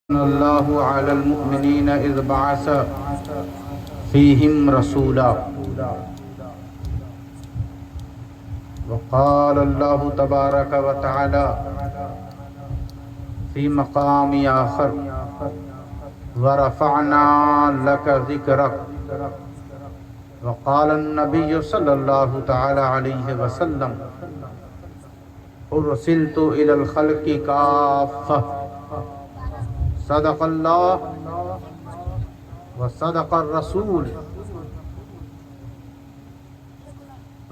الله على المؤمنين إذ بعث فيهم رسولا وقال الله تبارك وتعالى في مقام آخر ورفعنا لك ذكرك وقال النبي صلى الله تعالى عليه وسلم أرسلت إلى الخلق كافة صدق الله وصدق الرسول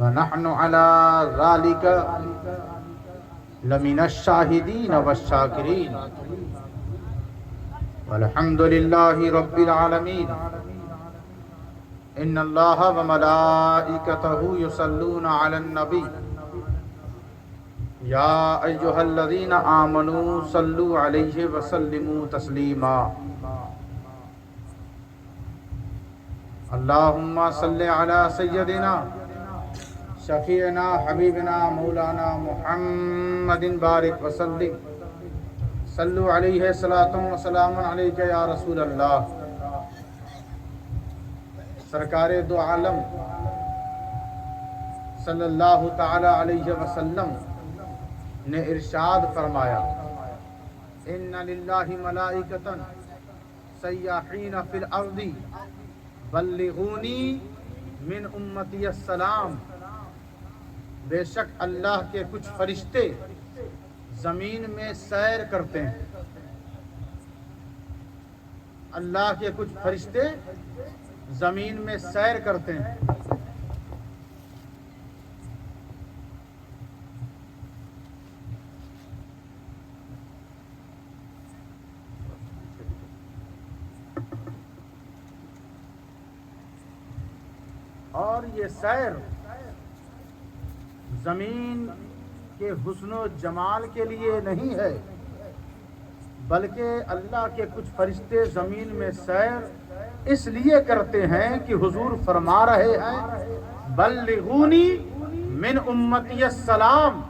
ونحن على ذلك لمن الشاهدين والشاكرين والحمد لله رب العالمين إن الله وملائكته يصلون على النبي يا أيها الذين آمنوا صلوا عليه وسلموا تسليما اللهم صل على سيدنا شفيعنا حبيبنا مولانا محمد بارك وسلم صلوا عليه صلاة وسلام عليك يا رسول الله سرکار دو عالم صلی اللہ تعالی علیہ وسلم نے ارشاد فرمایا ان للہ ملائکۃ سیاحین فی الارض بلغونی من امتی السلام، بے شک اللہ کے کچھ فرشتے زمین میں سیر کرتے ہیں، اللہ کے کچھ فرشتے زمین میں سیر کرتے ہیں۔ اور یہ سیر زمین کے حسن و جمال کے لیے نہیں ہے، بلکہ اللہ کے کچھ فرشتے زمین میں سیر اس لیے کرتے ہیں کہ حضور فرما رہے ہیں بلغونی من امتی السلام،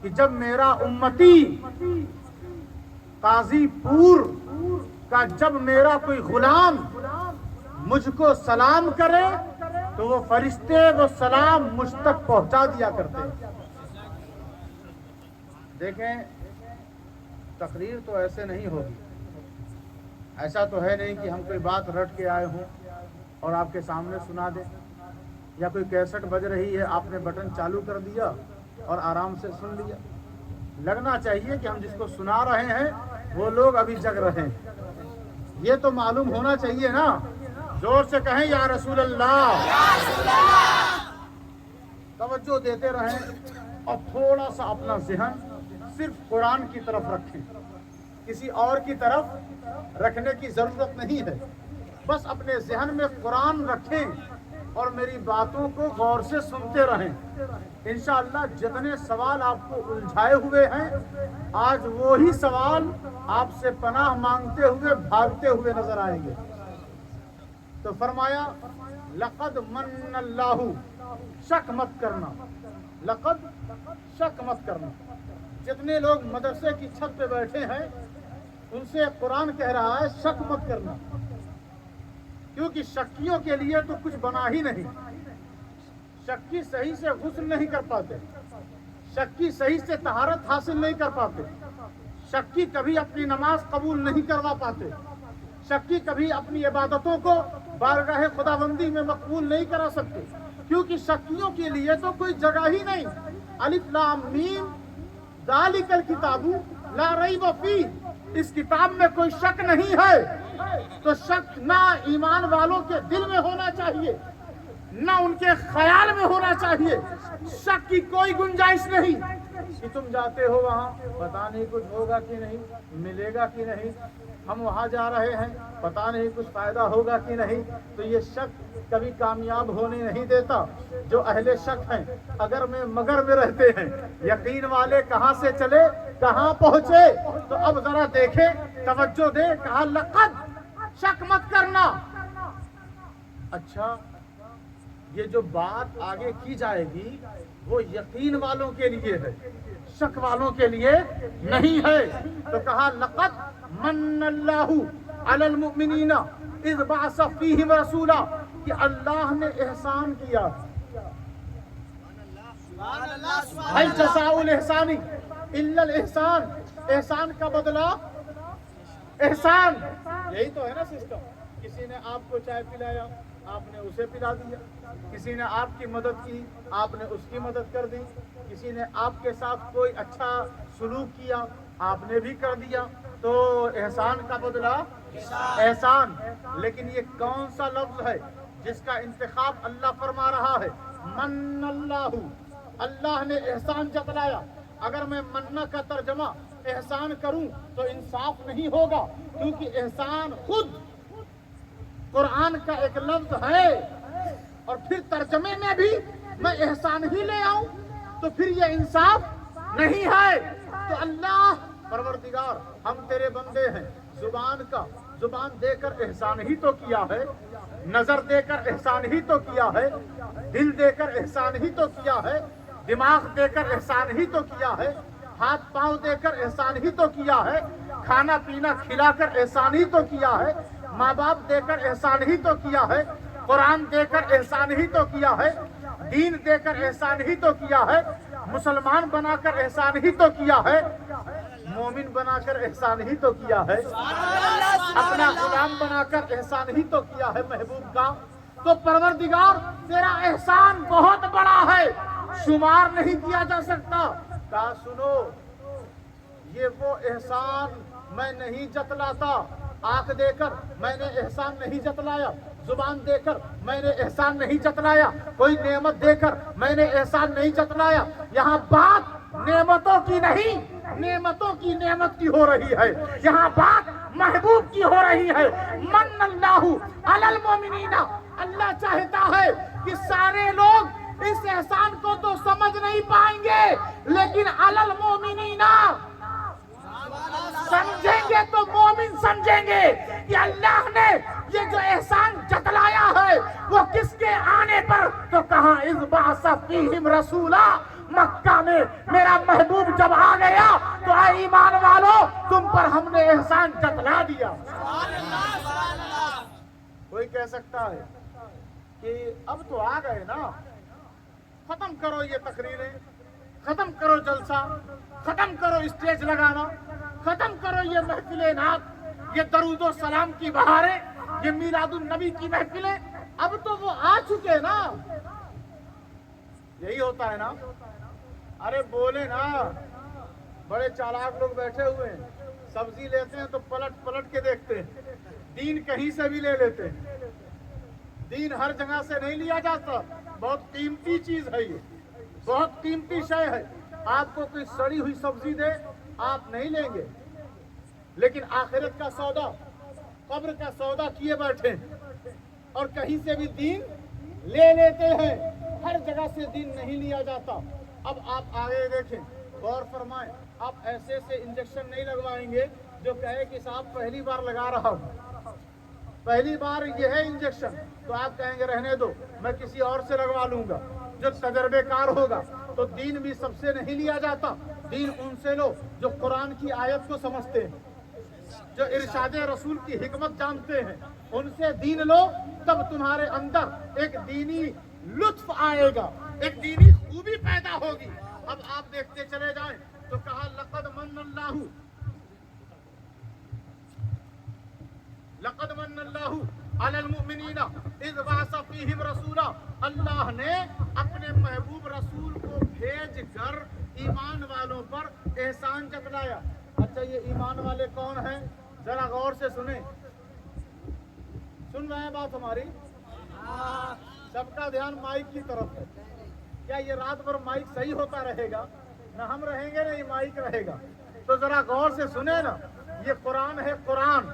کہ جب میرا امتی قاضی پور کا جب میرا کوئی غلام مجھ کو سلام کرے تو وہ فرشتے وہ سلام مجھ تک پہنچا دیا کرتے ہیں۔ دیکھیں تقریر تو ایسے نہیں ہوگی، ایسا تو ہے نہیں کہ ہم کوئی بات رٹ کے آئے ہوں اور آپ کے سامنے سنا دیں، یا کوئی کیسٹ بج رہی ہے آپ نے بٹن چالو کر دیا اور آرام سے سن لیا۔ لگنا چاہیے کہ ہم جس کو سنا رہے ہیں وہ لوگ ابھی جگ رہے ہیں، یہ تو معلوم ہونا چاہیے نا۔ زور سے کہیں یا رسول اللہ، توجہ دیتے رہیں اور تھوڑا سا اپنا ذہن صرف قرآن کی طرف رکھیں، کسی اور کی طرف رکھنے کی ضرورت نہیں ہے، بس اپنے ذہن میں قرآن رکھیں اور میری باتوں کو غور سے سنتے رہیں۔ انشاءاللہ جتنے سوال آپ کو الجھائے ہوئے ہیں آج وہی سوال آپ سے پناہ مانگتے ہوئے بھاگتے ہوئے نظر آئیں گے۔ تو فرمایا لقد من اللہ، شک مت کرنا، لقد شک مت کرنا۔ جتنے لوگ مدرسے کی چھت پہ بیٹھے ہیں ان سے قرآن کہہ رہا ہے شک مت کرنا، کیونکہ شکیوں کے لیے تو کچھ بنا ہی نہیں۔ شکی صحیح سے غسل نہیں کر پاتے، شکی صحیح سے طہارت حاصل نہیں کر پاتے، شکی کبھی اپنی نماز قبول نہیں کروا پاتے، شکی کبھی اپنی عبادتوں کو بارگاہ خداوندی میں مقبول نہیں کرا سکتے، کیونکہ شکیوں کے لیے تو کوئی جگہ ہی نہیں۔ الف لام میم ذالک الکتاب لا ریب فیہ، اس کتاب میں کوئی شک نہیں ہے۔ تو شک نہ ایمان والوں کے دل میں ہونا چاہیے، نہ ان کے خیال میں ہونا چاہیے، شک کی کوئی گنجائش نہیں کہ تم جاتے ہو وہاں پتہ نہیں کچھ ہوگا کہ نہیں، ملے گا کہ نہیں، ہم وہاں جا رہے ہیں پتہ نہیں کچھ فائدہ ہوگا کہ نہیں۔ تو یہ شک کبھی کامیاب ہونے نہیں دیتا۔ جو اہل شک ہیں اگر میں مگر میں رہتے ہیں، یقین والے کہاں سے چلے کہاں پہنچے۔ تو اب ذرا دیکھیں، توجہ دیں، کہا لقد، شک مت کرنا۔ اچھا یہ جو بات آگے کی جائے گی وہ یقین والوں کے لیے ہے، شک والوں کے لیے نہیں ہے۔ تو کہا لقد من اللہ علی المؤمنین اذ بعث فیہم رسولا، کہ اللہ نے احسان کیا۔ هل جزاء الاحسان الا الاحسان، احسان کا بدلہ احسان۔ یہی تو ہے نا سسٹم، کسی نے آپ کو چائے پلایا آپ نے اسے پلا دیا، کسی نے آپ کی مدد کی آپ نے اس کی مدد کر دی، کسی نے آپ کے ساتھ کوئی اچھا سلوک کیا آپ نے بھی کر دیا، تو احسان کا بدلہ احسان۔ لیکن یہ کون سا لفظ ہے جس کا انتخاب اللہ فرما رہا ہے؟ من اللہ، اللہ نے احسان جتلایا۔ اگر میں مننا کا ترجمہ احسان کروں تو انصاف نہیں ہوگا، کیونکہ احسان خود قرآن کا ایک لفظ ہے، اور پھر ترجمے میں بھی میں احسان ہی لے آؤں تو پھر یہ انصاف نہیں ہے۔ تو اللہ پروردگار ہم تیرے بندے ہیں، زبان دے کر احسان ہی تو کیا ہے، نظر دے کر احسان ہی تو کیا ہے، دل دے کر احسان ہی تو کیا ہے، دماغ دے کر احسان ہی تو کیا ہے، ہاتھ پاؤں دے کر احسان ہی تو کیا ہے، کھانا پینا کھلا کر احسان ہی تو کیا ہے، ماں باپ دے کر احسان ہی تو کیا ہے، قرآن دے کر احسان ہی تو کیا ہے، دین دے کر احسان ہی تو کیا ہے، مسلمان بنا کر احسان ہی تو کیا ہے، مومن بنا کر احسان ہی تو کیا ہے، اپنا غلام بنا کر احسان ہی تو کیا ہے محبوب کا۔ تو پروردگار تیرا احسان بہت بڑا ہے، شمار نہیں کیا جا سکتا۔ کہا سنو، یہ وہ احسان میں نہیں جتلاتا، آنکھ دے کر میں نے احسان نہیں جتلایا، زبان دے کر میں نے احسان نہیں جتلایا، کوئی نعمت دے کر میں نے احسان نہیں جتلایا۔ یہاں بات نعمتوں کی نہیں، نعمتوں کی نعمت کی ہو رہی ہے، یہاں بات محبوب کی ہو رہی ہے۔ من اللہ علی المؤمنین، اللہ چاہتا ہے کہ سارے لوگ اس احسان کو تو سمجھ نہیں پائیں گے، لیکن علی المؤمنین سمجھیں گے تو مومن سمجھیں گے کہ اللہ نے یہ جو احسان جتلایا ہے وہ کس کے آنے پر؟ تو کہاں اذ بعث فیہم رسولا، مکہ میں میرا محبوب جب آ گیا تو اے ایمان والو تم پر ہم نے احسان جتلا دیا۔ کوئی کہہ سکتا ہے کہ اب تو آ گئے نا، ختم کرو یہ تقریریں، ختم کرو جلسہ، ختم کرو اسٹیج لگانا، ختم کرو یہ محفل نعت، یہ درود و سلام کی بہاریں، یہ میلاد النبی کی محفلیں، اب تو وہ آ چکے نا۔ یہی ہوتا ہے نا، ارے بولے نا، بڑے چالاک لوگ بیٹھے ہوئے ہیں، سبزی لیتے ہیں تو پلٹ پلٹ کے دیکھتے ہیں، دین کہیں سے بھی لے لیتے ہیں، دین ہر جگہ سے نہیں لیا جاتا، بہت قیمتی چیز ہے، یہ بہت قیمتی شے ہے۔ آپ کو کوئی سڑی ہوئی سبزی دے آپ نہیں لیں گے، لیکن آخرت کا سودا، قبر کا سودا کیے بیٹھے اور کہیں سے بھی دین لے لیتے ہیں، ہر جگہ سے دین نہیں لیا جاتا۔ اب آپ آگے دیکھیں، غور فرمائیں، آپ ایسے سے انجیکشن نہیں لگوائیں گے جو کہے کہ صاحب پہلی بار لگا رہا ہوں، پہلی بار یہ ہے انجیکشن، تو آپ کہیں گے رہنے دو میں کسی اور سے لگوا لوں گا جو تجربے کار ہوگا۔ تو دین بھی سب سے نہیں لیا جاتا، دین ان سے لو جو قرآن کی آیت کو سمجھتے ہیں، جو ارشاد رسول کی حکمت جانتے ہیں، ان سے دین لو، تب تمہارے اندر ایک دینی لطف آئے گا، ایک دینی خوبی پیدا ہوگی۔ اب آپ دیکھتے چلے جائیں تو کہا لقد من اللہ، لقد من اللہ علی المؤمنین اذ بعث فیہم رسولا، اللہ نے اپنے محبوب رسول کو بھیج کر ایمان والوں پر احسان جتلایا۔ اچھا یہ ایمان والے کون ہیں؟ ذرا غور سے سنیں، سن رہے ہیں بات ہماری؟ سب کا دھیان مائک کی طرف ہے۔ کیا یہ رات بھر مائک صحیح ہوتا رہے گا؟ نہ ہم رہیں گے نہ یہ مائک رہے گا۔ تو ذرا غور سے سنیں نا، یہ قرآن ہے، قرآن،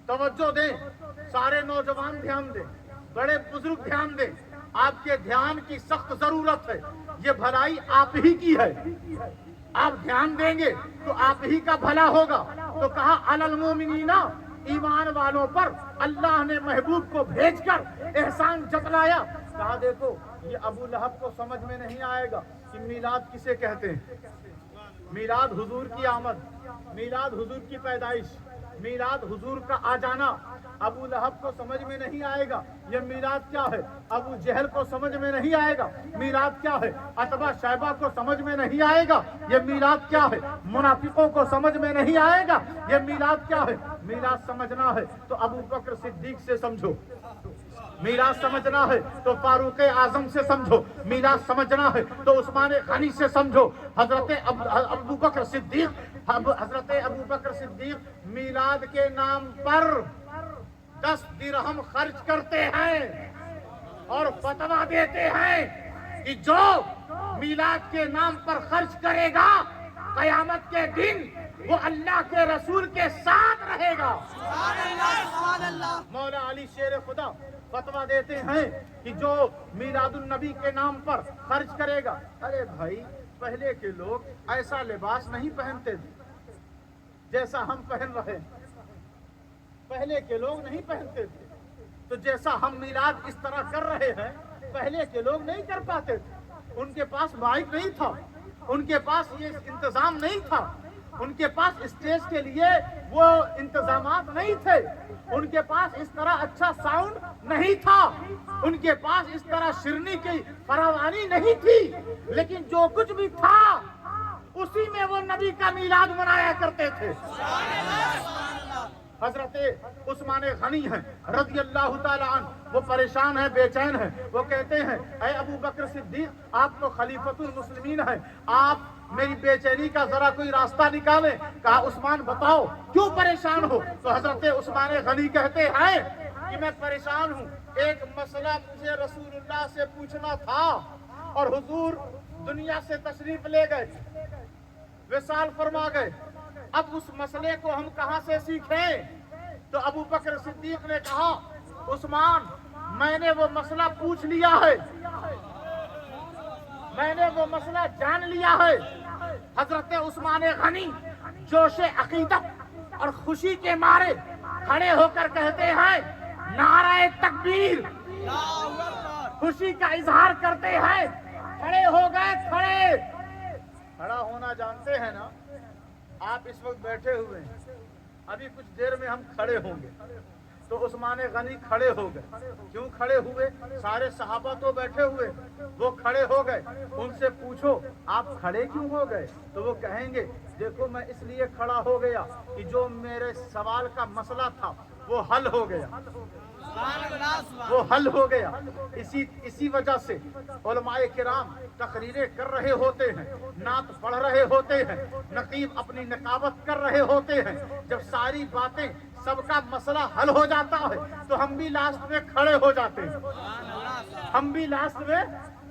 توجہ دیں، سارے نوجوان دھیان دیں، بڑے بزرگ دھیان دیں، آپ کے دھیان کی سخت ضرورت ہے، یہ بھلائی آپ ہی کی ہے، آپ دھیان دیں گے تو آپ ہی کا بھلا ہوگا۔ تو کہا علی المؤمنین، ایمان والوں پر اللہ نے محبوب کو بھیج کر احسان جتلایا۔ کہا دیکھو یہ ابو لہب کو سمجھ میں نہیں آئے گا کہ میلاد کسے کہتے ہیں. میلاد حضور کی آمد، میلاد حضور کی پیدائش، میلاد حضور کا آ جانا ابو لہب کو سمجھ میں نہیں آئے گا یہ میلاد کیا ہے. ابو جہل کو سمجھ میں نہیں آئے گا میلاد کیا ہے. عتبہ شیبہ کو سمجھ میں نہیں آئے گا یہ میلاد کیا ہے. منافقوں کو سمجھ میں نہیں آئے گا یہ میلاد کیا ہے. میلاد سمجھنا ہے تو ابو بکر صدیق سے سمجھو، میلاد سمجھنا ہے تو فاروق اعظم سے سمجھو، میلاد سمجھنا ہے تو عثمان غنی سے سمجھو. حضرت ابو بکر صدیق میلاد کے نام پر 10 درہم خرچ کرتے ہیں اور فتویٰ دیتے ہیں کہ جو میلاد کے نام پر خرچ کرے گا قیامت کے دن وہ اللہ کے رسول کے ساتھ رہے گا. مولا علی شیر خدا فتویٰ دیتے ہیں کہ جو میلاد النبی کے نام پر خرچ کرے گا. ارے بھائی پہلے کے لوگ ایسا لباس نہیں پہنتے تھے جیسا ہم پہن رہے ہیں. پہلے کے لوگ نہیں پہنتے تھے تو جیسا ہم میلاد اس طرح کر رہے ہیں پہلے کے لوگ نہیں کر پاتے تھے. ان کے پاس مائک نہیں تھا، ان کے پاس یہ انتظام نہیں تھا، ان کے پاس اسٹیج کے لیے وہ انتظامات نہیں تھے، ان کے پاس اس طرح اچھا ساؤنڈ نہیں تھا، ان کے پاس اس طرح شیرنی کی فراوانی نہیں تھی. لیکن جو کچھ بھی تھا اسی میں وہ نبی کا میلاد منایا کرتے تھے. حضرت عثمان غنی ہیں رضی اللہ تعالیٰ عنہ، وہ پریشان ہیں، بے چین ہیں. وہ کہتے ہیں اے ابو بکر صدیق آپ تو خلیفۃ المسلمین ہیں، آپ میری بے چینی کا ذرا کوئی راستہ نکالیں. کہا عثمان بتاؤ کیوں پریشان ہو. تو حضرت عثمان غنی کہتے ہیں کہ میں پریشان ہوں، ایک مسئلہ مجھے رسول اللہ سے پوچھنا تھا اور حضور دنیا سے تشریف لے گئے، وصال فرما گئے. اب اس مسئلے کو ہم کہاں سے سیکھیں. تو ابو بکر صدیق نے کہا عثمان میں نے وہ مسئلہ پوچھ لیا ہے، میں نے وہ مسئلہ جان لیا ہے. حضرت عثمان غنی جوش عقیدت اور خوشی کے مارے کھڑے ہو کر کہتے ہیں نعرہ تکبیر، خوشی کا اظہار کرتے ہیں. کھڑے ہو گئے. کھڑا ہونا جانتے ہیں نا آپ. اس وقت بیٹھے ہوئے ہیں، ابھی کچھ دیر میں ہم کھڑے ہوں گے. تو عثمان غنی کھڑے ہو گئے. کیوں کھڑے ہوئے؟ سارے صحابہ تو بیٹھے ہوئے، وہ کھڑے ہو گئے. ان سے پوچھو آپ کھڑے کیوں ہو گئے؟ تو وہ کہیں گے دیکھو میں اس لیے کھڑا ہو گیا کہ جو میرے سوال کا مسئلہ تھا وہ حل ہو گیا، وہ حل ہو گیا. اسی وجہ سے علماء کرام تقریریں کر رہے ہوتے ہیں، نعت پڑھ رہے ہوتے ہیں، نقیب اپنی نقابت کر رہے ہوتے ہیں. جب ساری باتیں سب کا مسئلہ حل ہو جاتا ہے تو ہم بھی لاسٹ میں کھڑے ہو جاتے ہیں، ہم بھی لاسٹ میں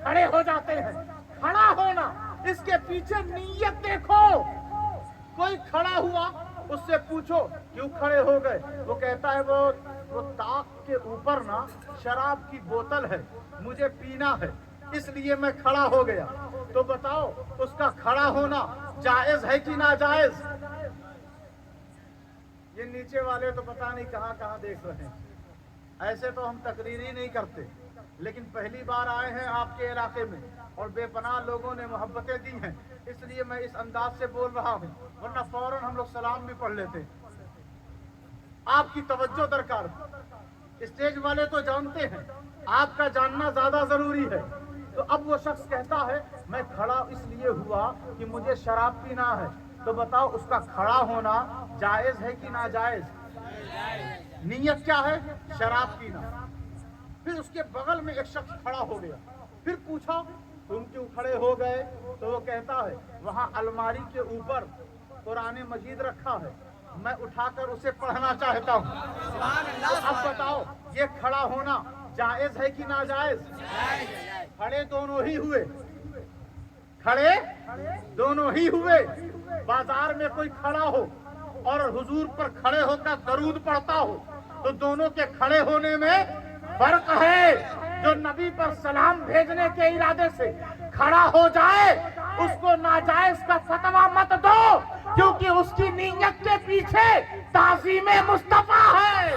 کھڑے ہو جاتے ہیں. کھڑا ہونا اس کے پیچھے نیت دیکھو. کوئی کھڑا ہوا اس سے پوچھو کیوں کھڑے ہو گئے؟ وہ کہتا ہے وہ طاق کے اوپر نا شراب کی بوتل ہے، مجھے پینا ہے اس لیے میں کھڑا ہو گیا. تو بتاؤ اس کا کھڑا ہونا جائز ہے کہ ناجائز؟ یہ نیچے والے تو پتہ نہیں کہاں کہاں دیکھ رہے ہیں. ایسے تو ہم تقریر ہی نہیں کرتے، لیکن پہلی بار آئے ہیں آپ کے علاقے میں اور بے پناہ لوگوں نے محبتیں دی ہیں اس لیے میں اس انداز سے بول رہا ہوں، ورنہ فوراً ہم لوگ سلام بھی پڑھ لیتے. آپ کی توجہ درکار. اسٹیج والے تو جانتے ہیں، آپ کا جاننا زیادہ ضروری ہے. تو اب وہ شخص کہتا ہے میں کھڑا اس لیے ہوا کہ مجھے شراب پینا ہے. تو بتاؤ اس کا کھڑا ہونا جائز ہے کہ ناجائز؟ نیت کیا ہے؟ شراب پینا. پھر اس کے بغل میں ایک شخص کھڑا ہو گیا. پھر پوچھا تم کیوں کھڑے ہو گئے؟ تو وہ کہتا ہے وہاں الماری کے اوپر قرآن مجید رکھا ہے، میں اٹھا کر اسے پڑھنا چاہتا ہوں. اب بتاؤ یہ کھڑا ہونا جائز ہے کہ ناجائز؟ کھڑے دونوں ہی ہوئے، کھڑے دونوں ہی ہوئے. بازار میں کوئی کھڑا ہو اور حضور پر کھڑے ہو کر درود پڑھتا ہو تو دونوں کے کھڑے ہونے میں فرق ہے. جو نبی پر سلام بھیجنے کے ارادے سے کھڑا ہو جائے اس کو ناجائز کا فتویٰ مت دو، کیونکہ اس کی نیت کے پیچھے تعظیم مصطفیٰ ہے.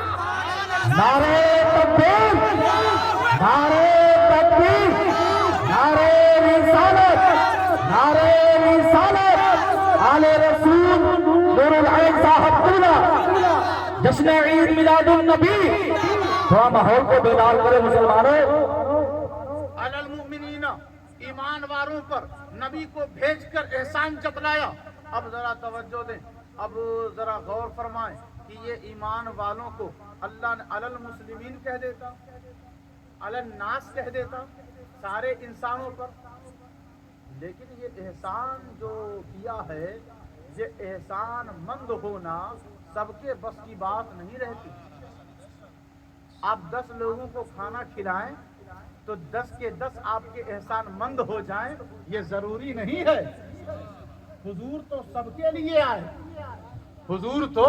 نعرہ تکبیر، نعرہ جشن عید میلاد النبی، تھوڑا ماحول کو بیدار کرے مسلمانوں۔ علی المؤمنین، ایمان والوں پر نبی کو بھیج کر احسان جتلایا۔ اب ذرا توجہ دیں، اب ذرا غور فرمائیں کہ یہ ایمان والوں کو اللہ نے علی المسلمین کہہ دیتا، علی الناس کہہ دیتا، سارے انسانوں پر، لیکن یہ احسان جو کیا ہے، یہ احسان مند ہونا سب کے بس کی بات نہیں رہتی۔ آپ 10 لوگوں کو کھانا کھلائیں تو 10 کے 10 آپ کے احسان مند ہو جائیں، یہ ضروری نہیں ہے۔ حضور تو سب کے لیے آئے، حضور تو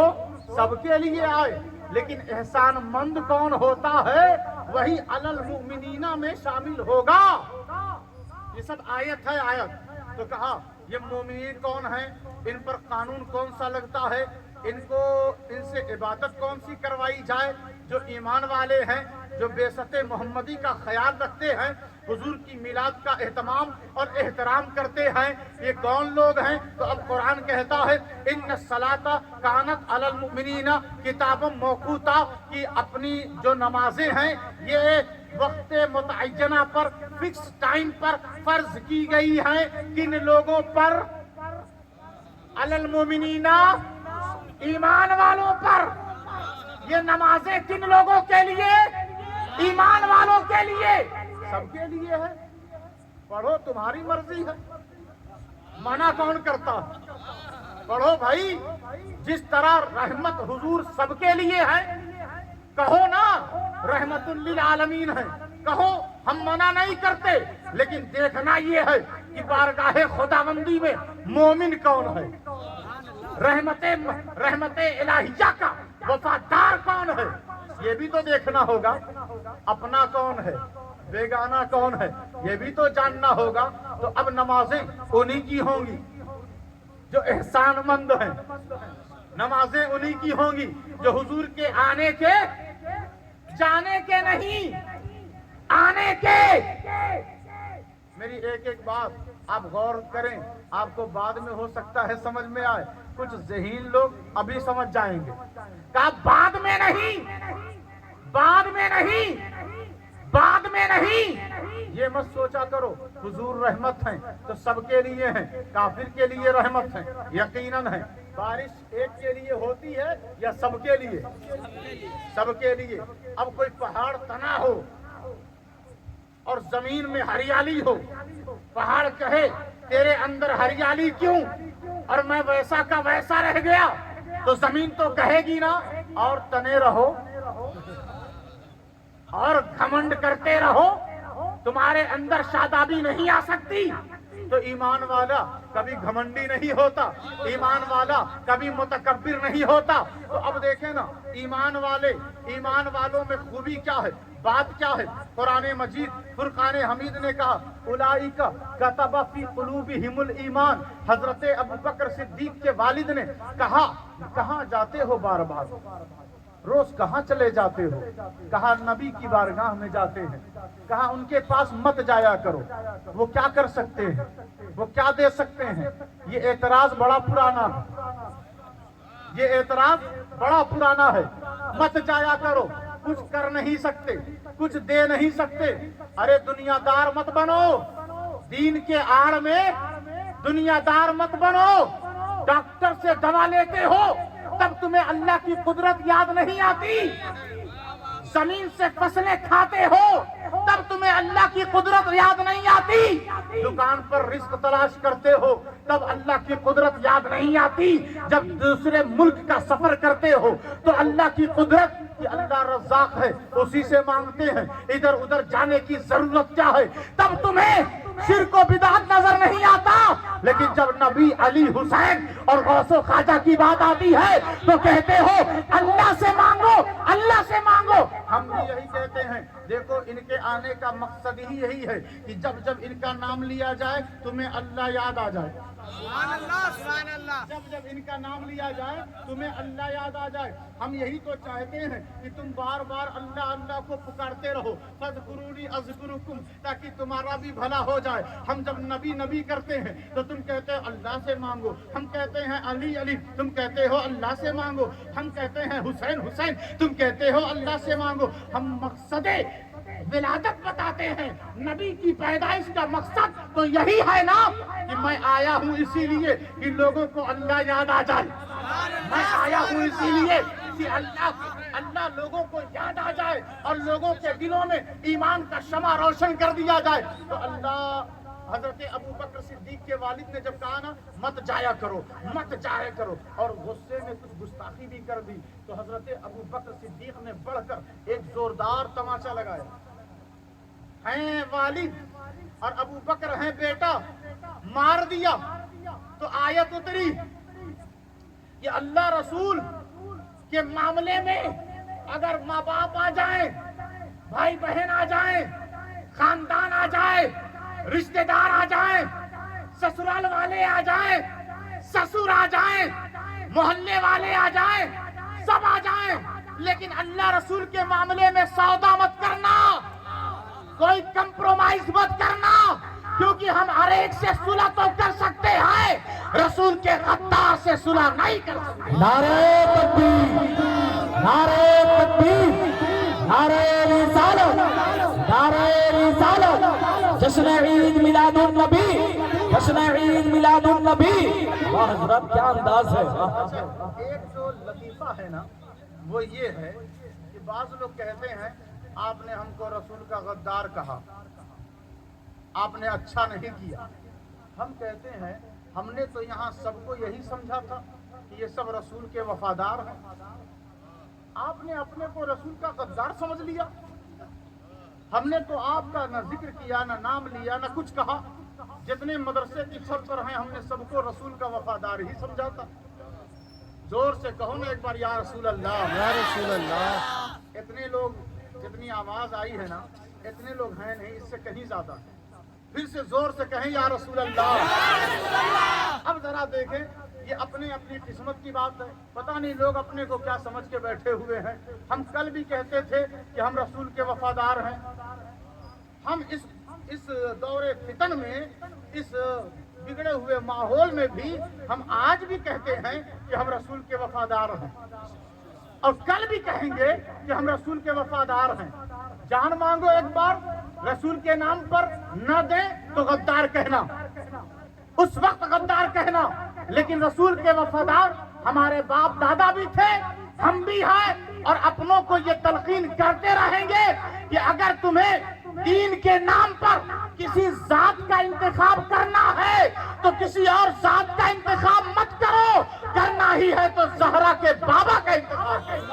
سب کے لیے آئے، لیکن احسان مند کون ہوتا ہے وہی علی المؤمنین میں شامل ہوگا۔ یہ سب آیت ہے، آیت تو کہا یہ مومنین کون ہیں، ان پر قانون کون سا لگتا ہے، ان سے عبادت کون سی کروائی جائے، جو ایمان والے ہیں، جو بعثت محمدی کا خیال رکھتے ہیں، حضور کی میلاد کا اہتمام اور احترام کرتے ہیں، یہ کون لوگ ہیں؟ تو اب قرآن کہتا ہے ان الصلاۃ کانت علی المؤمنین کتابا موقوتا، کہ اپنی جو نمازیں ہیں یہ وقت متعینہ پر، فکس ٹائم پر فرض کی گئی ہیں۔ کن لوگوں پر؟ علی المؤمنین، ایمان والوں پر۔ یہ نمازیں کن لوگوں کے لیے؟ ایمان والوں کے لیے، سب کے لیے ہے۔ پڑھو، تمہاری مرضی ہے، منع کون کرتا؟ پڑھو بھائی، جس طرح رحمت حضور سب کے لیے ہے، کہو نا رحمت للعالمین ہے، کہو، ہم منع نہیں کرتے، لیکن دیکھنا یہ ہے کہ بارگاہ خداوندی میں مومن کون ہے، رحمت الہیہ کا وفادار کون ہے، یہ بھی تو دیکھنا ہوگا۔ اپنا کون ہے، بیگانہ کون ہے، یہ بھی تو جاننا ہوگا۔ تو اب نمازیں انہی کی ہوں گی جو احسان مند ہیں، نمازیں انہی کی ہوں گی جو حضور کے آنے کے، جانے کے نہیں، آنے کے۔ میری ایک ایک بات آپ غور کریں، آپ کو بعد میں ہو سکتا ہے سمجھ میں آئے، کچھ ذہین لوگ ابھی سمجھ جائیں گے۔ کہا بعد میں نہیں، بعد میں نہیں، بعد میں نہیں، یہ مت سوچا کرو حضور رحمت ہیں تو سب کے لیے ہیں، کافر کے لیے رحمت ہیں، یقیناً ہیں۔ بارش ایک کے لیے ہوتی ہے یا سب کے لیے؟ سب کے لیے۔ اب کوئی پہاڑ تنا ہو اور زمین میں ہریالی ہو، پہاڑ کہے تیرے اندر ہریالی کیوں اور میں ویسا کا ویسا رہ گیا، تو زمین تو کہے گی نا اور تنے رہو اور گھمنڈ کرتے رہو، تمہارے اندر شادابی نہیں آ سکتی۔ تو ایمان والا کبھی گھمنڈی نہیں ہوتا، ایمان والا کبھی متکبر نہیں ہوتا۔ تو اب دیکھیں نا، ایمان والوں میں خوبی کیا ہے، بات کیا ہے؟ قرآن مجید فرقان حمید نے کہا اولئک کتب فی قلوبہم الایمان۔ حضرت ابوبکر صدیق کے والد نے کہا کہاں جاتے ہو بار بار، روز کہاں چلے جاتے ہو؟ کہا نبی کی بارگاہ میں جاتے ہیں۔ کہا ان کے پاس مت جایا کرو، وہ کیا کر سکتے ہیں، وہ کیا دے سکتے ہیں؟ یہ اعتراض بڑا پرانا ہے، یہ اعتراض بڑا پرانا ہے، مت جایا کرو، کچھ کر نہیں سکتے، کچھ دے نہیں سکتے۔ ارے دنیا دار مت بنو، دین کے آڑ میں دنیا دار مت بنو۔ ڈاکٹر سے دوا لیتے ہو تب تمہیں اللہ کی قدرت یاد نہیں آتی، زمین سے فصلیں کھاتے ہو تب تمہیں اللہ کی قدرت یاد نہیں آتی، دکان پر رزق تلاش کرتے ہو تب اللہ کی قدرت یاد نہیں آتی، جب دوسرے ملک کا سفر کرتے ہو تو اللہ کی قدرت کہ اللہ رزاق ہے اسی سے مانگتے ہیں، ادھر ادھر جانے کی ضرورت کیا ہے، تب تمہیں شرک و بدعت نظر نہیں آتا۔ لیکن جب نبی علی حسین اور غوث و خواجہ کی بات آتی ہے تو کہتے ہو اللہ سے مانگو، اللہ سے مانگو۔ ہم بھی یہی کہتے ہیں، دیکھو ان کے آنے کا مقصد ہی یہی ہے کہ جب جب ان کا نام لیا جائے تمہیں اللہ یاد آ جائے۔ جب جب ان کا نام لیا جائے تمہیں اللہ یاد آ جائے. ہم یہی تو چاہتے ہیں کہ تم بار بار اللہ اللہ کو پکارتے رہو. فاذکرونی اذکرکم, تاکہ تمہارا بھی بھلا ہو جائے. ہم جب نبی نبی کرتے ہیں تو تم کہتے ہو اللہ سے مانگو. ہم کہتے ہیں علی علی, تم کہتے ہو اللہ سے مانگو. ہم کہتے ہیں حسین حسین, تم کہتے ہو اللہ سے مانگو. ہم مقصد ولادت بتاتے ہیں. نبی کی پیدائش کا مقصد تو یہی ہے نا کہ میں آیا ہوں اسی لیے کہ لوگوں کو اللہ یاد آ جائے. میں آیا ہوں اسی لیے کہ اللہ لوگوں کو یاد آ جائے اور لوگوں کے دلوں میں ایمان کا شمع روشن کر دیا جائے. تو اللہ حضرت ابو بکر صدیق کے والد نے جب کہا نا مت جایا کرو مت جایا کرو, اور غصے میں کچھ گستاخی بھی کر دی, تو حضرت ابو بکر صدیق نے بڑھ کر ایک زوردار تماچا لگایا. ہیں والد اور ابو بکر ہیں بیٹا, مار دیا. تو آیت اتری کہ اللہ رسول کے معاملے میں اگر ماں باپ آ جائیں, بھائی بہن آ جائیں, خاندان آ جائے, رشتہ دار آ جائیں, سسرال والے آ جائیں, سسر آ جائیں, محلے والے آ جائیں, سب آ جائیں, لیکن اللہ رسول کے معاملے میں سودا مت کرنا, کوئی کمپرومائز مت کرنا, کیونکہ ہم ہر ایک سے صلح تو کر سکتے ہیں, رسول کے غدار سے صلح نہیں کر سکتے. نعرہ تکبیر, نعرہ تکبیر, نعرہ رسالت, نعرہ رسالت, جشن عید میلاد النبی, جشن عید میلاد النبی. واہ حضرت کیا انداز ہے. ایک جو لطیفہ ہے نا وہ یہ ہے کہ بعض لوگ کہتے ہیں آپ نے ہم کو رسول کا غدار کہا, آپ نے اچھا نہیں کیا. ہم کہتے ہیں ہم نے تو یہاں سب کو یہی سمجھا تھا کہ یہ سب رسول کے وفادار ہیں, آپ نے اپنے کو رسول کا غدار سمجھ لیا. ہم نے تو آپ کا نہ ذکر کیا, نہ نام لیا, نہ کچھ کہا. جتنے مدرسے کی چھت پر ہیں ہم نے سب کو رسول کا وفادار ہی سمجھا تھا. زور سے کہو نا ایک بار یا رسول اللہ, یا رسول اللہ. اتنے لوگ جتنی آواز آئی ہے نا اتنے لوگ ہیں نہیں, اس سے کہیں زیادہ ہیں. پھر سے زور سے کہیں یا رسول اللہ. اب ذرا دیکھیں یہ اپنی اپنی قسمت کی بات ہے. پتہ نہیں لوگ اپنے کو کیا سمجھ کے بیٹھے ہوئے ہیں. ہم کل بھی کہتے تھے کہ ہم رسول کے وفادار ہیں. ہم اس دور فتن میں, اس بگڑے ہوئے ماحول میں بھی ہم آج بھی کہتے ہیں کہ ہم رسول کے وفادار ہیں, اور کل بھی کہیں گے کہ ہم رسول کے وفادار ہیں. جان مانگو ایک بار, رسول کے نام پر نہ دیں تو غدار کہنا, اس وقت غدار کہنا. لیکن رسول کے وفادار ہمارے باپ دادا بھی تھے, ہم بھی ہیں, اور اپنوں کو یہ تلقین کرتے رہیں گے کہ اگر تمہیں دین کے نام پر کسی ذات کا انتخاب کرنا ہے تو کسی اور ذات کا انتخاب مت کرو, کرنا ہی ہے تو زہرا کے بابا کا انتخاب کرو.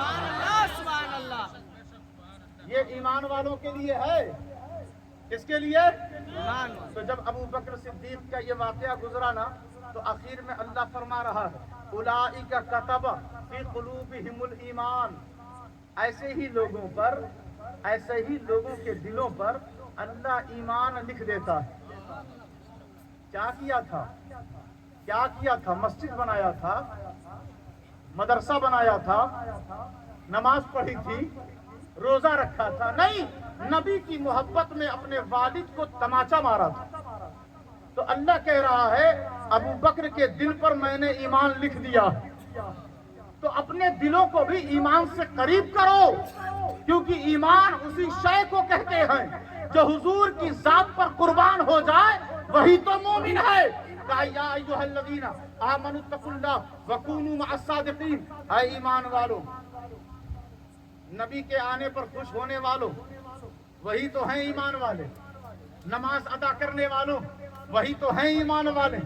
یہ ایمان والوں کے لیے ہے. کس کے لیے؟ ایمان. تو جب ابو بکر صدیق کا یہ واقعہ گزرا نا تو آخر میں اللہ فرما رہا ہے اولئک کتب فی قلوبہم الایمان. ایسے ہی لوگوں پر, ایسے ہی لوگوں کے دلوں پر اللہ ایمان لکھ دیتا ہے. کیا کیا تھا, کیا کیا تھا؟ مسجد بنایا تھا, مدرسہ بنایا تھا, نماز پڑھی تھی, روزہ رکھا تھا؟ نہیں, نبی کی محبت میں اپنے والد کو تماچا مارا تھا. تو اللہ کہہ رہا ہے ابو بکر کے دل پر میں نے ایمان لکھ دیا. تو اپنے دلوں کو بھی ایمان سے قریب کرو, کیونکہ ایمان اسی شے کو کہتے ہیں جو حضور کی ذات پر قربان ہو جائے وہی تو مومن ہے. یا ایھا الذین آمنوا اتقوا اللہ وکونوا مع الصادقین. اے ایمان والو, نبی کے آنے پر خوش ہونے والوں وہی تو ہیں ایمان والے, نماز ادا کرنے والوں وہی تو ہیں ایمان والے,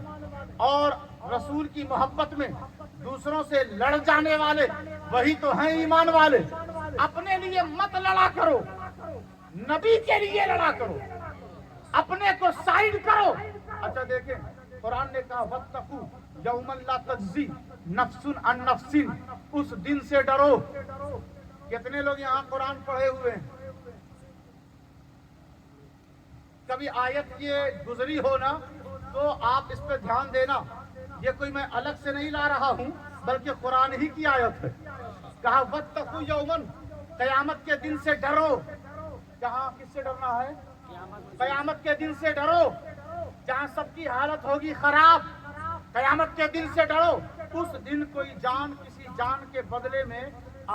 اور رسول کی محبت میں دوسروں سے لڑ جانے والے وہی تو ہیں ایمان والے. اپنے لیے مت لڑا کرو, نبی کے لیے لڑا کرو, اپنے کو سائڈ کرو. اچھا دیکھیں قرآن نے کہا واتقوا یوما لا تجزی نفس عن نفس, اس دن سے ڈرو. کتنے لوگ یہاں قرآن پڑھے ہوئے ہیں؟ کبھی آیت یہ گزری ہو نا تو آپ اس پہ دھیان دینا، یہ کوئی میں الگ سے نہیں لا رہا ہوں بلکہ قرآن ہی کی آیت ہے۔ کہا واتقوا یوما، قیامت کے دن سے ڈرو۔ کہاں کس سے ڈرنا ہے؟ قیامت کے دن سے ڈرو جہاں سب کی حالت ہوگی خراب۔ قیامت کے دن سے ڈرو، اس دن کوئی جان کسی جان کے بدلے میں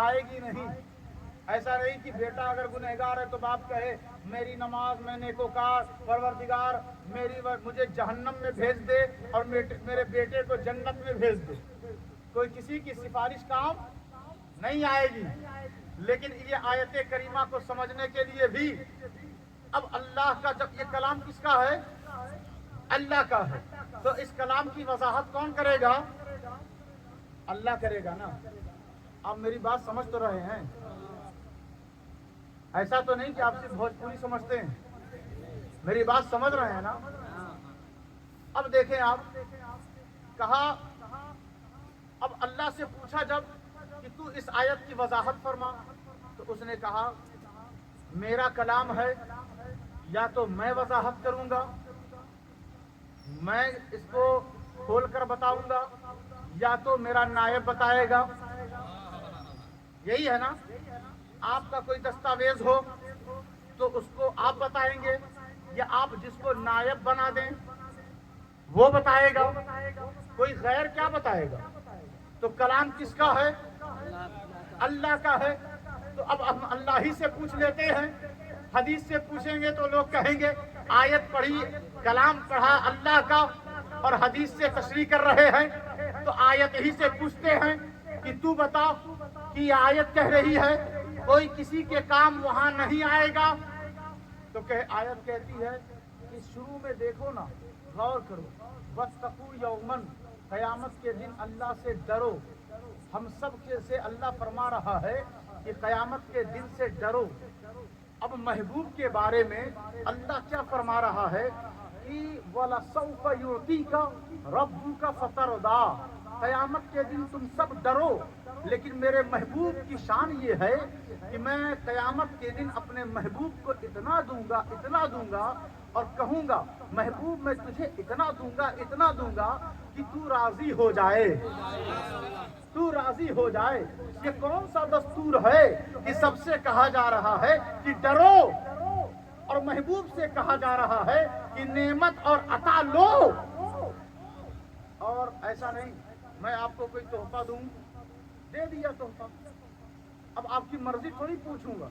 آئے گی نہیں۔ ایسا نہیں کہ بیٹا اگر گنہگار ہے تو باپ کہے میری نماز میں نیکوکار، پروردگار مجھے جہنم میں بھیج دے اور میرے بیٹے کو جنت میں بھیج دے۔ کوئی کسی کی سفارش کام نہیں آئے گی۔ لیکن یہ آیت کریمہ کو سمجھنے کے لیے بھی اب اللہ کا، جب یہ کلام کس کا ہے؟ اللہ کا ہے، تو اس کلام کی وضاحت کون کرے گا؟ اللہ کرے گا نا۔ آپ میری بات سمجھ تو رہے ہیں؟ ایسا تو نہیں کہ آپ صرف بھوجپوری سمجھتے ہیں، میری بات سمجھ رہے ہیں نا؟ اب دیکھیں آپ، کہا اب اللہ سے پوچھا جب کہ تو اس آیت کی وضاحت فرما، تو اس نے کہا میرا کلام ہے، یا تو میں وضاحت کروں گا، میں اس کو کھول کر بتاؤں گا، یا تو میرا نائب بتائے گا۔ یہی ہے نا؟ آپ کا کوئی دستاویز ہو تو اس کو آپ بتائیں گے، یا آپ جس کو نائب بنا دیں وہ بتائے گا، کوئی غیر کیا بتائے گا؟ تو کلام کس کا ہے؟ اللہ کا ہے۔ تو اب ہم اللہ ہی سے پوچھ لیتے ہیں۔ حدیث سے پوچھیں گے تو لوگ کہیں گے آیت پڑھی، کلام پڑھا اللہ کا، اور حدیث سے تشریح کر رہے ہیں، تو آیت ہی سے پوچھتے ہیں کہ تو بتا کہ یہ آیت کہہ رہی ہے کوئی کسی کے کام وہاں نہیں آئے گا، تو کہ آیت کہتی ہے کہ شروع میں دیکھو نا، غور کرو، واتقوا یوما، قیامت کے دن اللہ سے ڈرو۔ ہم سب کے سے اللہ فرما رہا ہے کہ قیامت کے دن سے ڈرو۔ اب محبوب کے بارے میں اللہ کیا فرما رہا ہے کہ وَلَسَوْفَ يُعْطِيكَ رَبُّكَ فَتَرْضَىٰ، قیامت کے دن تم سب ڈرو، لیکن میرے محبوب کی شان یہ ہے کہ میں قیامت کے دن اپنے محبوب کو اتنا دوں گا اور کہوں گا محبوب میں تجھے اتنا دوں گا کہ تو راضی ہو جائے، تو راضی ہو جائے۔ یہ کون سا دستور ہے کہ سب سے کہا جا رہا ہے کہ ڈرو، اور محبوب سے کہا جا رہا ہے کہ نعمت اور عطا لو؟ اور ایسا نہیں میں آپ کو کوئی تحفہ دوں، دے دیا تحفہ، اب آپ کی مرضی تھوڑی پوچھوں گا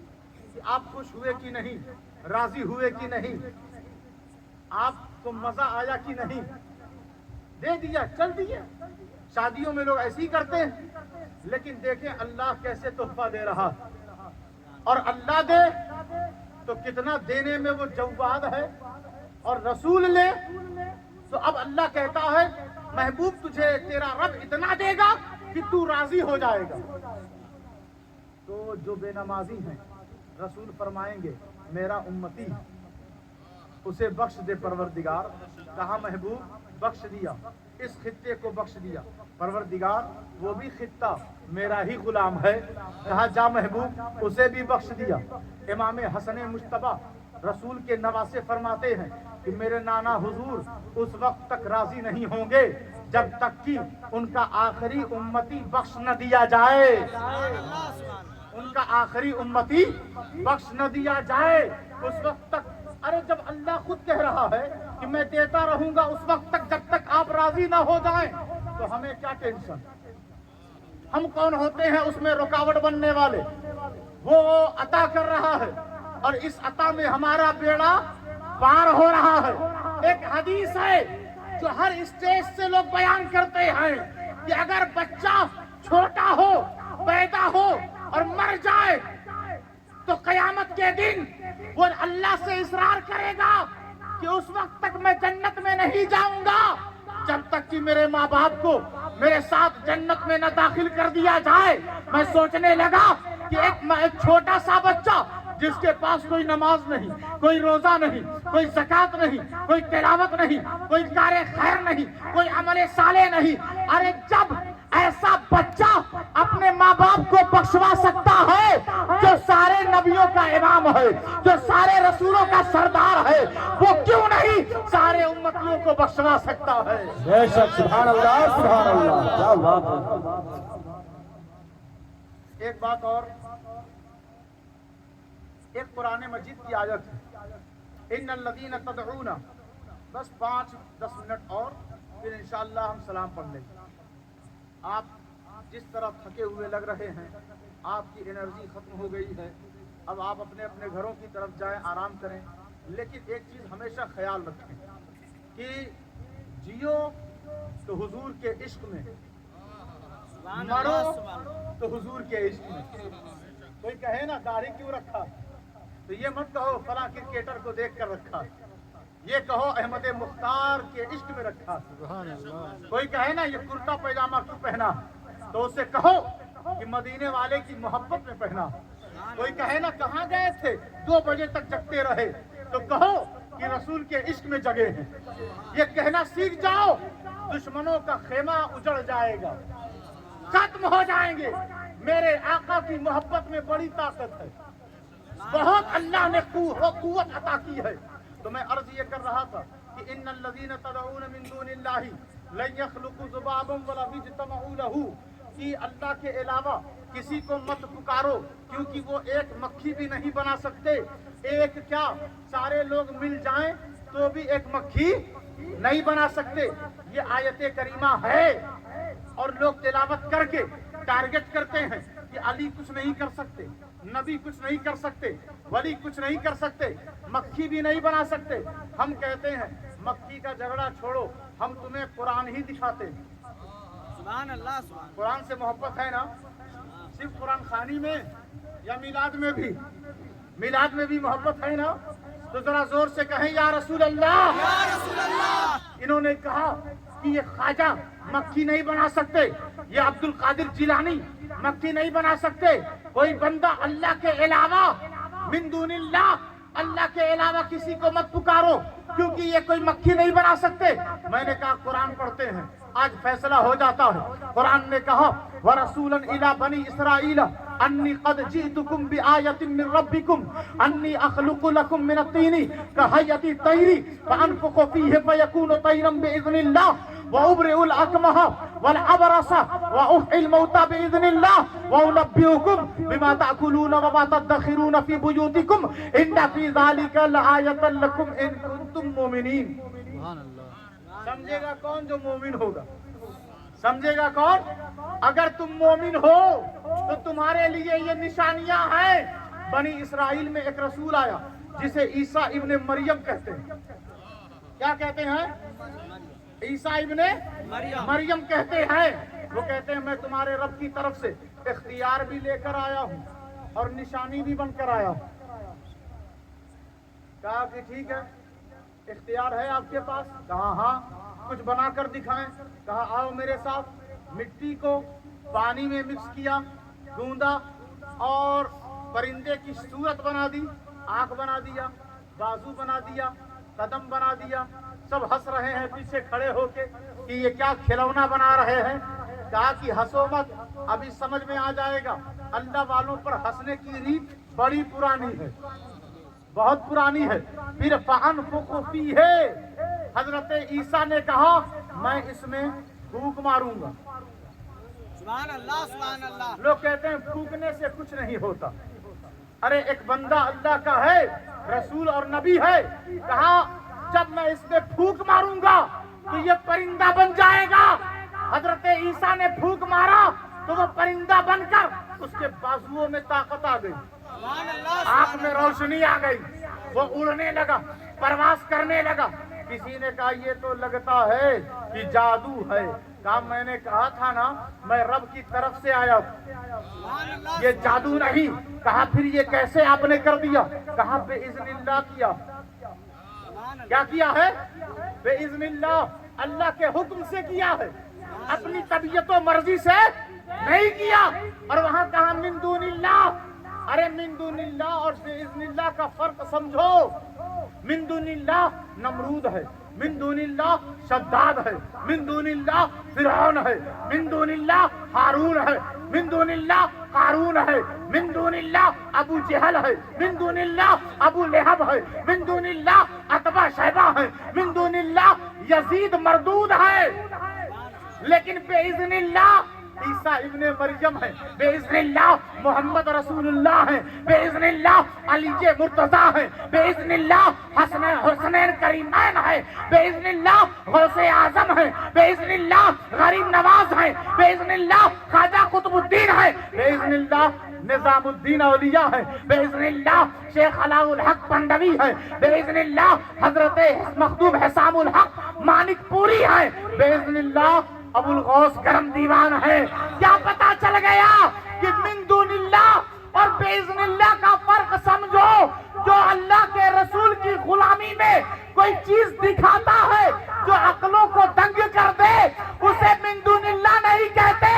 کہ آپ خوش ہوئے کہ نہیں، راضی ہوئے کہ نہیں، آپ کو مزہ آیا کہ نہیں، دے دیا، چل دیا۔ شادیوں میں لوگ ایسے ہی کرتے ہیں، لیکن دیکھیں اللہ کیسے تحفہ دے رہا، اور اللہ دے تو کتنا دینے میں وہ جواد ہے، اور رسول لے تو اب اللہ کہتا ہے محبوب تجھے تیرا رب اتنا دے گا کہ تو راضی ہو جائے گا۔ تو جو بے نمازی ہیں رسول فرمائیں گے میرا امتی، اسے بخش دے پروردگار۔ کہا محبوب بخش دیا، اس خطے کو بخش دیا پروردگار، وہ بھی خطہ میرا ہی غلام ہے۔ کہا جا محبوب اسے بھی بخش دیا۔ امام حسن مجتبی رسول کے نواسے فرماتے ہیں کہ میرے نانا حضور اس وقت تک راضی نہیں ہوں گے جب تک کہ ان کا آخری امتی بخش نہ دیا جائے، ان کا آخری امتی بخش نہ دیا جائے اس وقت تک۔ ارے جب اللہ خود کہہ رہا ہے کہ میں دیتا رہوں گا اس وقت تک جب تک آپ راضی نہ ہو جائیں، تو ہمیں کیا ٹینشن؟ ہم کون ہوتے ہیں اس میں رکاوٹ بننے والے؟ وہ عطا کر رہا ہے، اور اس عطا میں ہمارا بیڑا پار ہو رہا ہے۔ ایک حدیث ہے جو ہر اسٹیج سے لوگ بیان کرتے ہیں کہ اگر بچہ چھوٹا ہو، پیدا ہو اور مر جائے تو قیامت کے دن وہ اللہ سے اصرار کرے گا کہ اس وقت تک میں جنت میں نہیں جاؤں گا جب تک کہ میرے ماں باپ کو میرے ساتھ جنت میں نہ داخل کر دیا جائے۔ میں سوچنے لگا کہ ایک چھوٹا سا بچہ جس کے پاس کوئی نماز نہیں، کوئی روزہ نہیں، کوئی زکوٰۃ نہیں، کوئی تلاوت نہیں، کوئی کار خیر نہیں، کوئی عمل صالح نہیں، ارے جب ایسا بچہ اپنے ماں باپ کو بخشوا سکتا ہے جو سارے سارے نبیوں کا امام ہے، جو سارے رسولوں کا سردار ہے، وہ کیوں نہیں سارے امتیوں کو بخشوا سکتا ہے؟ بے شک، سبحان اللہ سبحان اللہ، کیا بات ہے۔ ایک بات اور، ایک قرآن مجید کی آیت ہے، ان الذین تدعون، بس 5-10 منٹ اور پھر انشاءاللہ ہم سلام پڑھ لیں گے۔ آپ جس طرح تھکے ہوئے لگ رہے ہیں، آپ کی انرجی ختم ہو گئی ہے، اب آپ اپنے اپنے گھروں کی طرف جائیں، آرام کریں، لیکن ایک چیز ہمیشہ خیال رکھیں کہ جیو تو حضور کے عشق میں، مرو تو حضور کے عشق میں۔ کوئی کہے نا داڑھی کیوں رکھا، تو یہ مت کہو فلاں کرکٹر کو دیکھ کر رکھا، یہ کہو احمد مختار کے عشق میں رکھا۔ کوئی کہے نا یہ کرتا پیجامہ کیوں پہنا، تو اسے کہو کہ مدینے والے کی محبت میں پہنا۔ کوئی کہے نا کہاں گئے تھے 2 بجے تک جگتے رہے، تو کہو کہ رسول کے عشق میں جگے ہیں۔ یہ کہنا سیکھ جاؤ، دشمنوں کا خیمہ اجڑ جائے گا، ختم ہو جائیں گے۔ میرے آقا کی محبت میں بڑی طاقت ہے، بہت اللہ نے قوت عطا کی ہے۔ تو میں عرض یہ کر رہا تھا کہ ان الذین تدعون من دون اللہ لن یخلقوا ذبابا ولو اجتمعوا لہ، کہ اللہ کے علاوہ کسی کو مت پکارو، کیونکہ وہ ایک مکھی بھی نہیں بنا سکتے۔ ایک کیا، سارے لوگ مل جائیں تو بھی ایک مکھی نہیں بنا سکتے۔ یہ آیت کریمہ ہے، اور لوگ تلاوت کر کے ٹارگٹ کرتے ہیں کہ علی کچھ نہیں کر سکتے، نبی کچھ نہیں کر سکتے، ولی کچھ نہیں کر سکتے، مکھی بھی نہیں بنا سکتے۔ ہم کہتے ہیں مکھی کا جھگڑا چھوڑو، ہم تمہیں قرآن ہی دکھاتے ہیں۔ سبحان اللہ، سبحان قرآن سے محبت ہے نا، صرف قرآن خوانی میں یا میلاد میں بھی، میلاد میں بھی محبت ہے نا، تو ذرا زور سے کہیں یا رسول اللہ۔ یا رسول اللہ۔ انہوں نے کہا کہ یہ خواجہ مکھی نہیں بنا سکتے، یہ عبد القادر جیلانی مکھی نہیں بنا سکتے، کوئی بندہ اللہ کے علاوہ، من دون اللہ، اللہ کے علاوہ کسی کو مت پکارو کیونکہ یہ کوئی مکھی نہیں بنا سکتے۔ میں نے کہا قرآن پڑھتے ہیں، آج فیصلہ ہو جاتا ہے۔ قرآن نے کہا وَرَسُولًا إِلَىٰ بَنِي إِسْرَائِيلَ أَنِّي قَدْ جِئْتُكُمْ بِآيَةٍ مِّن رَّبِّكُمْ أَنِّي أَخْلُقُ لَكُم مِّنَ الطِّينِ كَهَيْئَةِ الطَّيْرِ فَأَنفُخُ فِيهِ فَيَكُونُ طَيْرًا بِإِذْنِ اللَّهِ وَأُبْرِئُ الْأَكْمَهَ وَالْأَبْرَصَ وَأُحْيِي الْمَوْتَىٰ بِإِذْنِ اللَّهِ وَأُنَبِّئُكُم بِمَا تَأْكُلُونَ وَمَا تَدَّخِرُونَ فِي بُيُوتِكُمْ إِنَّ فِي ذَٰلِكَ لَآيَةً لَّكُمْ إِن كُنتُم مُّؤْمِنِينَ۔ سمجھے گا کون جو مومن ہوگا؟ سمجھے گا کون؟ اگر تم مومن ہو تو تمہارے لیے یہ نشانیاں ہیں۔ بنی اسرائیل میں ایک رسول آیا جسے عیسیٰ ابن مریم کہتے ہیں۔ کیا کہتے ہیں؟ عیسیٰ ابن مریم کہتے ہیں۔ وہ کہتے ہیں میں تمہارے رب کی طرف سے اختیار بھی لے کر آیا ہوں اور نشانی بھی بن کر آیا ہوں۔ کہا کہ ٹھیک ہے، اختیار ہے آپ کے پاس؟ کہا ہاں، کچھ بنا کر دکھائیں۔ کہا آؤ میرے ساتھ۔ مٹی کو پانی میں مکس کیا، گوندا، اور پرندے کی صورت بنا دی، آنکھ بنا دیا، بازو بنا دیا، قدم بنا دیا۔ سب ہنس رہے ہیں پیچھے کھڑے ہو کے کہ یہ کیا کھلونا بنا رہے ہیں۔ کہا کہ ہنسو مت، ابھی سمجھ میں آ جائے گا۔ اللہ والوں پر ہنسنے کی ریت بڑی پرانی ہے، بہت پرانی ہے۔ پھر فَأَنفُخُ فِيهِ، حضرت عیسیٰ نے کہا میں اس میں پھونک ماروں گا۔ سبحان اللہ، سبحان اللہ۔ لوگ کہتے ہیں پھونکنے سے کچھ نہیں ہوتا۔ ارے ایک بندہ اللہ کا ہے، رسول اور نبی ہے، کہا جب میں اس میں پھونک ماروں گا تو یہ پرندہ بن جائے گا۔ حضرت عیسیٰ نے پھونک مارا تو وہ پرندہ بن کر اس کے بازوؤں میں طاقت آ گئی، سبحان اللہ، آنکھ میں روشنی آ گئی، وہ اڑنے لگا، پرواز کرنے لگا۔ کسی نے کہا یہ تو لگتا ہے کہ جادو ہے۔ کہا میں نے کہا تھا نا میں رب کی طرف سے آیا ہوں، سبحان اللہ۔ یہ جادو نہیں۔ کہا پھر یہ کیسے آپ نے کر دیا؟ کہا بے اذن اللہ کیا۔ کیا کیا ہے؟ بے اذن اللہ، اللہ کے حکم سے کیا ہے، اپنی طبیعت و مرضی سے نہیں کیا۔ اور وہاں کہا من دون اللہ۔ ارے من دون اللہ اور بے اذن اللہ کا فرق سمجھو۔ من دون اللہ نمرود ہے، من دون اللہ شداد ہے، من دون اللہ فرعون ہے، من دون اللہ ہارون ہے، من دون اللہ قارون ہے، من دون اللہ ابو جہل ہے، من دون اللہ ابو لہب ہے، من دون اللہ عتبہ شیبہ ہے، من دون اللہ یزید مردود ہے، لیکن بِإِذْنِ اللہ عیسیٰ ابن مریم ہے، بِإِذْنِ اللہ محمد رسول اللہ ہے، بِإِذْنِ اللہ علی مرتضیٰ ہے، بِإِذْنِ اللہ حسنین کریمین ہے، بِإِذْنِ اللہ غوث اعظم ہے، بِإِذْنِ اللہ غریب نواز ہے، بِإِذْنِ اللہ خواجہ قطب الدین ہے، بِإِذْنِ اللہ نظام الدین اولیاء ہے، بِإِذْنِ اللہ شیخ علاء الحق پنڈوی ہے، بِإِذْنِ اللہ حضرت مخدوم حسام الحق مانک پوری ہے، بِإِذْنِ اللہ ابو الغوث کرم دیوان ہے۔ کیا پتا چل گیا کہ من دون اللہ اور بِإِذْنِ اللہ کا فرق سمجھو۔ جو اللہ کے رسول کی غلامی میں کوئی چیز دکھاتا ہے جو عقلوں کو دنگ کر دے، اسے من دون اللہ نہیں کہتے،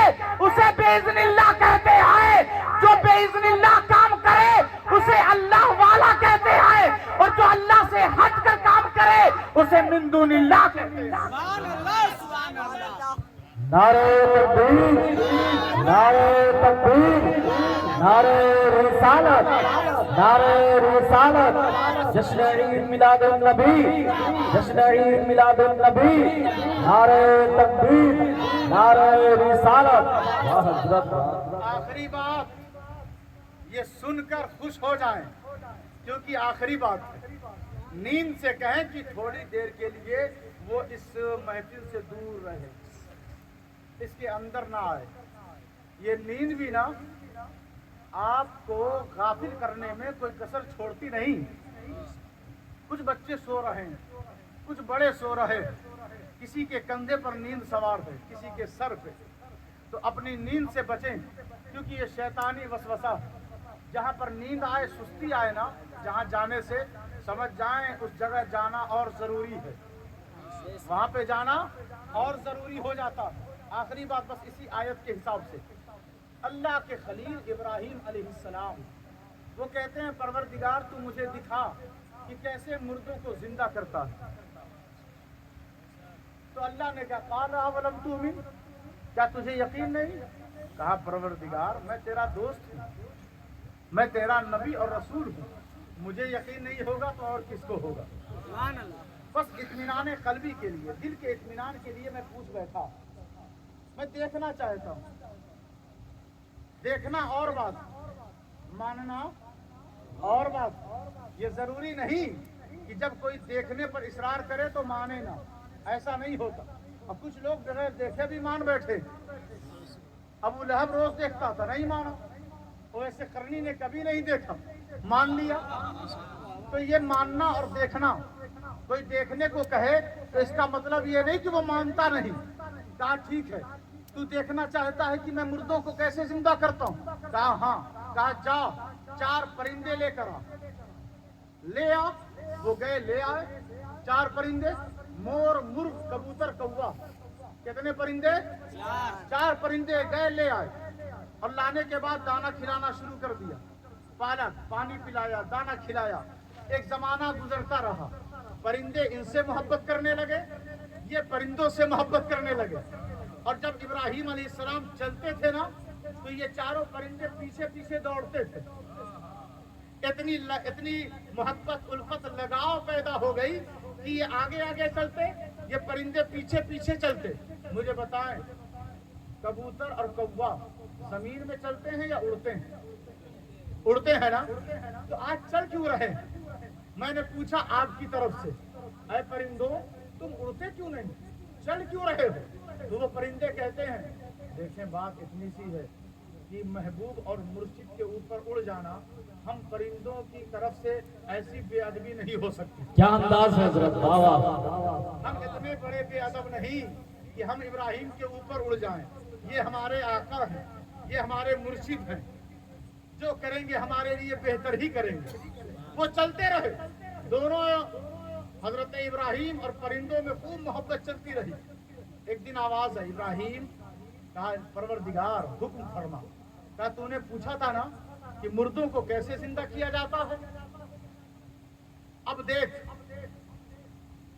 اسے بِإِذْنِ اللہ کہتے ہیں۔ جو بِإِذْنِ اللہ کام کرے اسے اللہ والا کہتے ہیں، اور جو اللہ سے ہٹ کر کام کرے اسے من دون اللہ کہتے ہیں۔ سبحان اللہ سبحان اللہ۔ نعرہ تکبیر، نعرہ تکبیر، نعرہ رسالت، نعرہ رسالت، جشن عید میلاد النبی، جشن عید میلاد النبی، نعرہ تکبیر، نعرہ رسالت۔ حضرت آخری بات یہ سن کر خوش ہو جائیں، کیونکہ آخری بات ہے۔ نیند سے کہیں کہ تھوڑی دیر کے لیے وہ اس محفل سے دور رہے، اس کے اندر نہ آئے۔ یہ نیند بھی نا آپ کو غافل کرنے میں کوئی کسر چھوڑتی نہیں۔ کچھ بچے سو رہے ہیں، کچھ بڑے سو رہے ہیں، کسی کے کندھے پر نیند سوار ہے، کسی کے سر پہ، تو اپنی نیند سے بچیں، کیونکہ یہ شیطانی وسوسہ، جہاں پر نیند آئے، سستی آئے نا، جہاں جانے سے سمجھ جائیں اس جگہ جانا اور ضروری ہے، وہاں پہ جانا اور ضروری ہو جاتا۔ آخری بات بس اسی آیت کے حساب سے، اللہ کے خلیل ابراہیم علیہ السلام وہ کہتے ہیں پروردگار تو مجھے دکھا کہ کیسے مردوں کو زندہ کرتا ہے۔ تو اللہ نے کہا قال اولم تؤمن، کیا تجھے یقین نہیں؟ کہا پروردگار میں تیرا دوست ہوں، میں تیرا نبی اور رسول ہوں، مجھے یقین نہیں ہوگا تو اور کس کو ہوگا؟ سبحان اللہ۔ بس اطمینان قلبی کے لیے، دل کے اطمینان کے لیے میں پوچھ بیٹھا، میں دیکھنا چاہتا ہوں۔ دیکھنا اور بات، ماننا اور بات۔ یہ ضروری نہیں کہ جب کوئی دیکھنے پر اصرار کرے تو مانے نہ، ایسا نہیں ہوتا۔ اب کچھ لوگ بغیر دیکھے بھی مان بیٹھے۔ ابو لہب روز دیکھتا تھا، نہیں مانا۔ ویسے کرنی نے کبھی نہیں دیکھا، مان لیا۔ تو یہ ماننا اور دیکھنا، کوئی دیکھنے کو کہے تو اس کا مطلب یہ نہیں کہ وہ مانتا نہیں۔ کہا ٹھیک ہے، تو دیکھنا چاہتا ہے کہ میں مردوں کو کیسے زندہ کرتا ہوں؟ کہا ہاں۔ کہا جا 4 پرندے لے کر آ، لے آ۔ وہ گئے، لے آئے 4 پرندے، مور، مرغ، کبوتر، کوا۔ کتنے پرندے؟ 4 پرندے گئے، لے آئے، اور لانے کے بعد دانا کھلانا شروع کر دیا۔ پالک، پانی پلایا، دانا کھلایا۔ ایک زمانہ گزرتا رہا، پرندے ان سے محبت کرنے لگے، یہ پرندوں سے محبت کرنے لگے۔ اور جب ابراہیم علیہ السلام چلتے تھے نا تو یہ 4 پرندے پیچھے پیچھے دوڑتے تھے۔ اتنی محبت، الفت، لگاؤ پیدا ہو گئی کہ یہ آگے آگے چلتے، یہ پرندے پیچھے پیچھے چلتے۔ مجھے بتائیں کبوتر اور کوا زمین میں چلتے ہیں یا اڑتے ہیں؟ اڑتے ہیں نا۔ تو آج چل کیوں رہے ہیں؟ میں نے پوچھا آپ کی طرف سے، اے پرندوں تم اڑتے کیوں نہیں، چل کیوں رہے ہو؟ تو وہ پرندے کہتے ہیں دیکھیں بات اتنی سی ہے کہ محبوب اور مرشد کے اوپر اڑ جانا ہم پرندوں کی طرف سے ایسی بے ادبی نہیں ہو سکتی۔ کیا انداز ہے حضرت، ہم اتنے بڑے بے ادب نہیں کہ ہم ابراہیم کے اوپر اڑ جائیں۔ یہ ہمارے آقا ہیں، یہ ہمارے مرشد ہیں، جو کریں گے ہمارے لیے بہتر ہی کریں گے۔ وہ چلتے رہے، دونوں حضرت ابراہیم اور پرندوں میں خوب محبت چلتی رہی۔ ایک دن آواز ہے، ابراہیم، کہا پروردگار حکم فرما۔ کہا تو نے پوچھا تھا نا کہ مردوں کو کیسے زندہ کیا جاتا ہے؟ اب دیکھ